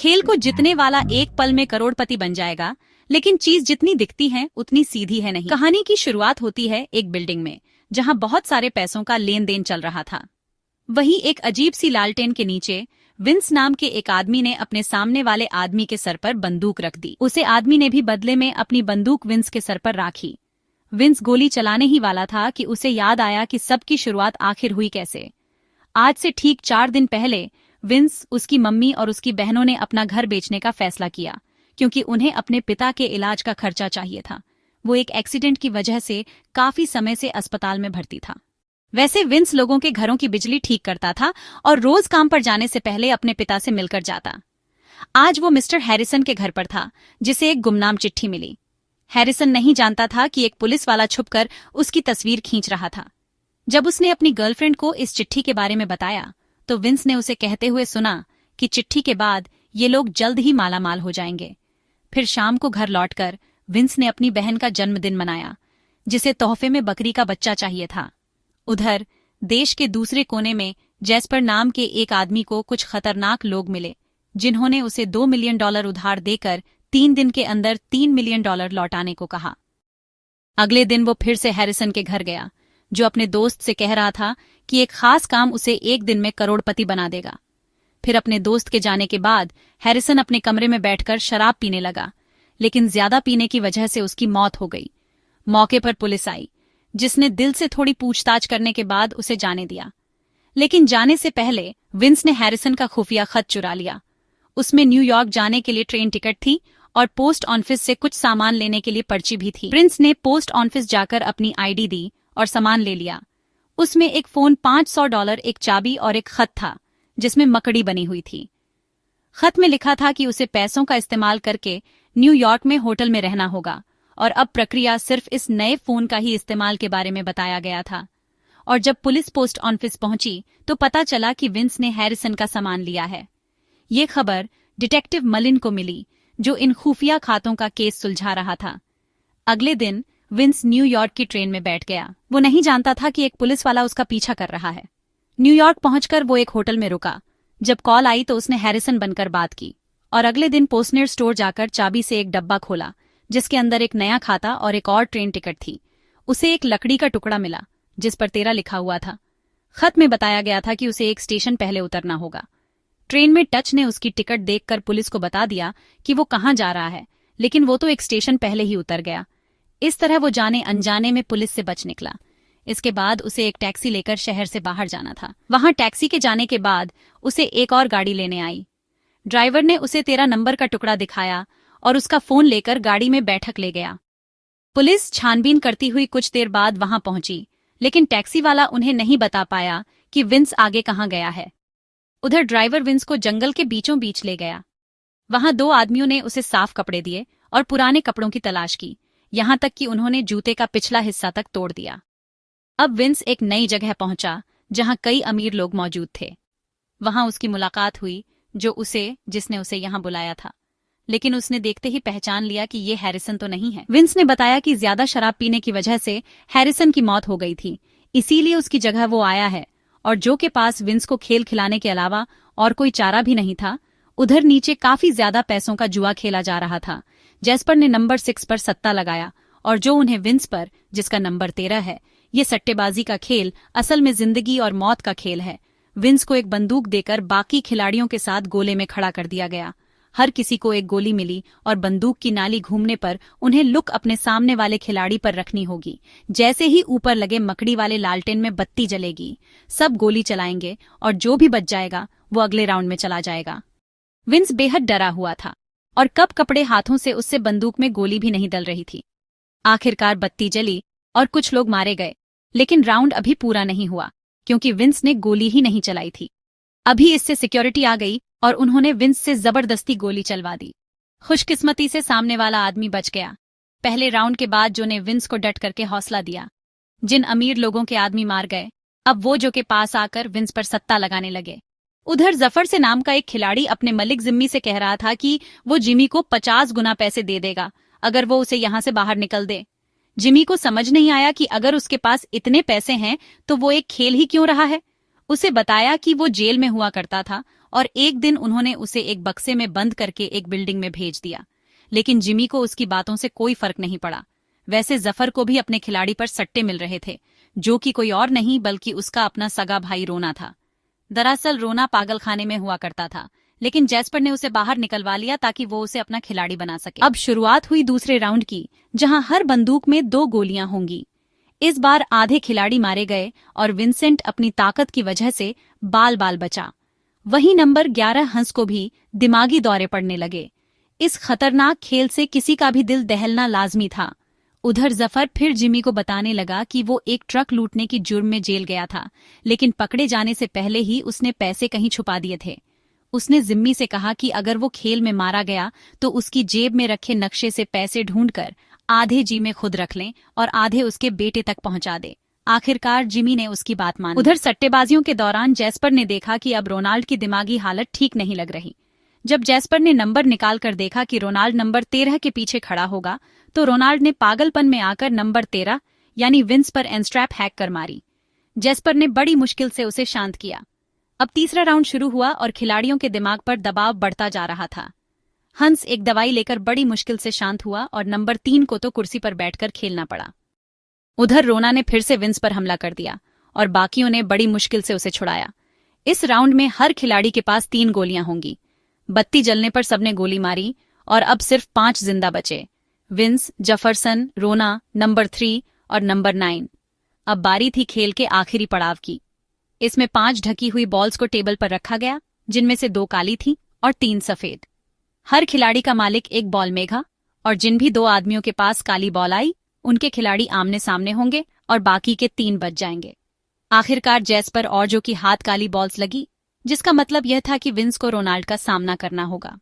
खेल को जीतने वाला एक पल में करोड़पति बन जाएगा, लेकिन चीज जितनी दिखती है उतनी सीधी है नहीं। कहानी की शुरुआत होती है एक बिल्डिंग में, जहां बहुत सारे पैसों का लेन देन चल रहा था। वहीं एक अजीब सी लालटेन के नीचे विंस नाम के एक आदमी ने अपने सामने वाले आदमी के सर पर बंदूक रख दी। उसे आदमी ने भी बदले में अपनी बंदूक विंस के सर पर राखी। विंस गोली चलाने ही वाला था कि उसे याद आया कि सबकी शुरुआत आखिर हुई कैसे। आज से ठीक 4 दिन पहले विंस, उसकी मम्मी और उसकी बहनों ने अपना घर बेचने का फैसला किया, क्योंकि उन्हें अपने पिता के इलाज का खर्चा चाहिए था। वो एक एक्सीडेंट की वजह से काफी समय से अस्पताल में भर्ती था। वैसे विंस लोगों के घरों की बिजली ठीक करता था और रोज काम पर जाने से पहले अपने पिता से मिलकर जाता। आज वो मिस्टर हैरिसन के घर पर था, जिसे एक गुमनाम चिट्ठी मिली। हैरिसन नहीं जानता था कि एक पुलिस वाला छुपकर उसकी तस्वीर खींच रहा था। जब उसने अपनी गर्लफ्रेंड को इस चिट्ठी के बारे में बताया, तो विंस ने उसे कहते हुए सुना कि चिट्ठी के बाद ये लोग जल्द ही मालामाल हो जाएंगे। फिर शाम को घर लौटकर विंस ने अपनी बहन का जन्मदिन मनाया, जिसे तोहफे में बकरी का बच्चा चाहिए था। उधर देश के दूसरे कोने में जैस्पर नाम के एक आदमी को कुछ खतरनाक लोग मिले, जिन्होंने उसे $2 मिलियन उधार देकर 3 दिन के अंदर $3 मिलियन लौटाने को कहा। अगले दिन वो फिर से हैरिसन के घर गया, जो अपने दोस्त से कह रहा था कि एक खास काम उसे एक दिन में करोड़पति बना देगा। फिर अपने दोस्त के जाने के बाद हैरिसन अपने कमरे में बैठकर शराब पीने लगा, लेकिन ज्यादा पीने की वजह से उसकी मौत हो गई। मौके पर पुलिस आई, जिसने दिल से थोड़ी पूछताछ करने के बाद उसे जाने दिया। लेकिन जाने से पहले विंस ने हैरिसन का खुफिया खत चुरा लिया। उसमें न्यूयॉर्क जाने के लिए ट्रेन टिकट थी और पोस्ट ऑफिस से कुछ सामान लेने के लिए पर्ची भी थी। प्रिंस ने पोस्ट ऑफिस जाकर अपनी आईडी दी और सामान ले लिया। उसमें एक फोन, $500, एक चाबी और एक खत था, जिसमें मकड़ी बनी हुई थी। खत में लिखा था कि उसे पैसों का इस्तेमाल करके न्यूयॉर्क में होटल में रहना होगा, और अब प्रक्रिया सिर्फ इस नए फोन का ही इस्तेमाल के बारे में बताया गया था। और जब पुलिस पोस्ट ऑफिस पहुंची तो पता चला कि विंस ने हैरिसन का सामान लिया है। ये खबर डिटेक्टिव मलिन को मिली, जो इन खुफिया खातों का केस सुलझा रहा था। अगले दिन विंस न्यूयॉर्क की ट्रेन में बैठ गया। वो नहीं जानता था कि एक पुलिस वाला उसका पीछा कर रहा है। न्यूयॉर्क पहुंचकर वो एक होटल में रुका। जब कॉल आई तो उसने हैरिसन बनकर बात की, और अगले दिन पोस्टनर स्टोर जाकर चाबी से एक डब्बा खोला, जिसके अंदर एक नया खाता और एक और ट्रेन टिकट थी। उसे एक लकड़ी का टुकड़ा मिला, जिस पर 13 लिखा हुआ था। खत में बताया गया था कि उसे एक स्टेशन पहले उतरना होगा। ट्रेन में टच ने उसकी टिकट देखकर पुलिस को बता दिया कि वो कहाँ जा रहा है, लेकिन वो तो एक स्टेशन पहले ही उतर गया। इस तरह वो जाने अनजाने में पुलिस से बच निकला। इसके बाद उसे एक टैक्सी लेकर शहर से बाहर जाना था। वहां टैक्सी के जाने के बाद उसे एक और गाड़ी लेने आई। ड्राइवर ने उसे 13 नंबर का टुकड़ा दिखाया और उसका फोन लेकर गाड़ी में बैठक ले गया। पुलिस छानबीन करती हुई कुछ देर बाद वहां पहुंची, लेकिन टैक्सी वाला उन्हें नहीं बता पाया कि विंस आगे कहां गया है। उधर ड्राइवर विंस को जंगल के बीचों बीच ले गया। वहां 2 आदमियों ने उसे साफ कपड़े दिए और पुराने कपड़ों की तलाश की, यहां तक कि उन्होंने जूते का पिछला हिस्सा तक तोड़ दिया। अब विंस एक नई जगह पहुंचा, जहां कई अमीर लोग मौजूद थे। वहां उसकी मुलाकात हुई जिसने उसे यहां बुलाया था, लेकिन उसने देखते ही पहचान लिया कि ये हैरिसन तो नहीं है। विंस ने बताया कि ज्यादा शराब पीने की वजह से हैरिसन की मौत हो गई थी, इसीलिए उसकी जगह वो आया है, और जो के पास विंस को खेल खिलाने के अलावा और कोई चारा भी नहीं था। उधर नीचे काफी ज्यादा पैसों का जुआ खेला जा रहा था। जैस्पर ने नंबर 6 पर सट्टा लगाया, और जो उन्हें विंस पर, जिसका नंबर 13 है। ये सट्टेबाजी का खेल असल में जिंदगी और मौत का खेल है। विंस को एक बंदूक देकर बाकी खिलाड़ियों के साथ गोले में खड़ा कर दिया गया। हर किसी को एक गोली मिली, और बंदूक की नाली घूमने पर उन्हें लुक अपने सामने वाले खिलाड़ी पर रखनी होगी। जैसे ही ऊपर लगे मकड़ी वाले लालटेन में बत्ती जलेगी, सब गोली चलाएंगे, और जो भी बच जाएगा वो अगले राउंड में चला जाएगा। विंस बेहद डरा हुआ था, और कप कपड़े हाथों से उससे बंदूक में गोली भी नहीं डल रही थी। आखिरकार बत्ती जली और कुछ लोग मारे गए, लेकिन राउंड अभी पूरा नहीं हुआ, क्योंकि विंस ने गोली ही नहीं चलाई थी। अभी इससे सिक्योरिटी आ गई और उन्होंने विंस से जबरदस्ती गोली चलवा दी। खुशकिस्मती से सामने वाला आदमी बच गया। पहले राउंड के बाद जो ने विंस को डट करके हौसला दिया। जिन अमीर लोगों के आदमी मार गए, अब वो जो के पास आकर विंस पर सट्टा लगाने लगे। उधर जफर से नाम का एक खिलाड़ी अपने मलिक जिम्मी से कह रहा था कि वो जिमी को 50 गुना पैसे दे देगा अगर वो उसे यहां से बाहर निकल दे। जिमी को समझ नहीं आया कि अगर उसके पास इतने पैसे हैं तो वो एक खेल ही क्यों रहा है। उसे बताया कि वो जेल में हुआ करता था और एक दिन उन्होंने उसे एक बक्से में बंद करके एक बिल्डिंग में भेज दिया। लेकिन जिमी को उसकी बातों से कोई फर्क नहीं पड़ा। वैसे जफर को भी अपने खिलाड़ी पर सट्टे मिल रहे थे, जो कि कोई और नहीं बल्कि उसका अपना सगा भाई रोना था। दरअसल रोना पागलखाने में हुआ करता था, लेकिन जैस्पर ने उसे बाहर निकलवा लिया ताकि वो उसे अपना खिलाड़ी बना सके। अब शुरुआत हुई दूसरे राउंड की, जहां हर बंदूक में 2 गोलियां होंगी। इस बार आधे खिलाड़ी मारे गए और विंसेंट अपनी ताकत की वजह से बाल बाल बचा। वहीं नंबर 11 हंस को भी दिमागी दौरे पड़ने लगे। इस खतरनाक खेल से किसी का भी दिल दहलना लाजमी था। उधर जफर फिर जिमी को बताने लगा कि वो एक ट्रक लूटने की जुर्म में जेल गया था, लेकिन पकड़े जाने से पहले ही उसने पैसे कहीं छुपा दिए थे। उसने जिम्मी से कहा कि अगर वो खेल में मारा गया तो उसकी जेब में रखे नक्शे से पैसे ढूंढकर आधे जी में खुद रख लें और आधे उसके बेटे तक पहुंचा दे। आखिरकार जिमी ने उसकी बात मानी। उधर सट्टेबाजियों के दौरान जैस्पर ने देखा कि अब रोनाल्ड की दिमागी हालत ठीक नहीं लग रही। जब जैस्पर ने नंबर निकाल कर देखा कि रोनाल्ड नंबर 13 के पीछे खड़ा होगा, तो रोनाल्ड ने पागलपन में आकर नंबर 13 यानी विंस पर एनस्ट्रैप हैक कर मारी। जैस्पर ने बड़ी मुश्किल से उसे शांत किया। अब तीसरा राउंड शुरू हुआ और खिलाड़ियों के दिमाग पर दबाव बढ़ता जा रहा था। हंस एक दवाई लेकर बड़ी मुश्किल से शांत हुआ और नंबर 3 को तो कुर्सी पर बैठकर खेलना पड़ा। उधर रोना ने फिर से विंस पर हमला कर दिया और बाकियों ने बड़ी मुश्किल से उसे छुड़ाया। इस राउंड में हर खिलाड़ी के पास 3 गोलियां होंगी। बत्ती जलने पर सबने गोली मारी और अब सिर्फ 5 जिंदा बचे, विंस, जफरसन, रोना, नंबर 3 और नंबर 9। अब बारी थी खेल के आखिरी पड़ाव की। इसमें 5 ढकी हुई बॉल्स को टेबल पर रखा गया, जिनमें से 2 काली थी और 3 सफेद। हर खिलाड़ी का मालिक एक बॉल मेघा, और जिन भी 2 आदमियों के पास काली बॉल आई उनके खिलाड़ी आमने सामने होंगे और बाकी के 3 बच जाएंगे। आखिरकार जैस्पर और जो की हाथ काली बॉल्स लगी, जिसका मतलब यह था कि विंस को रोनाल्ड का सामना करना होगा।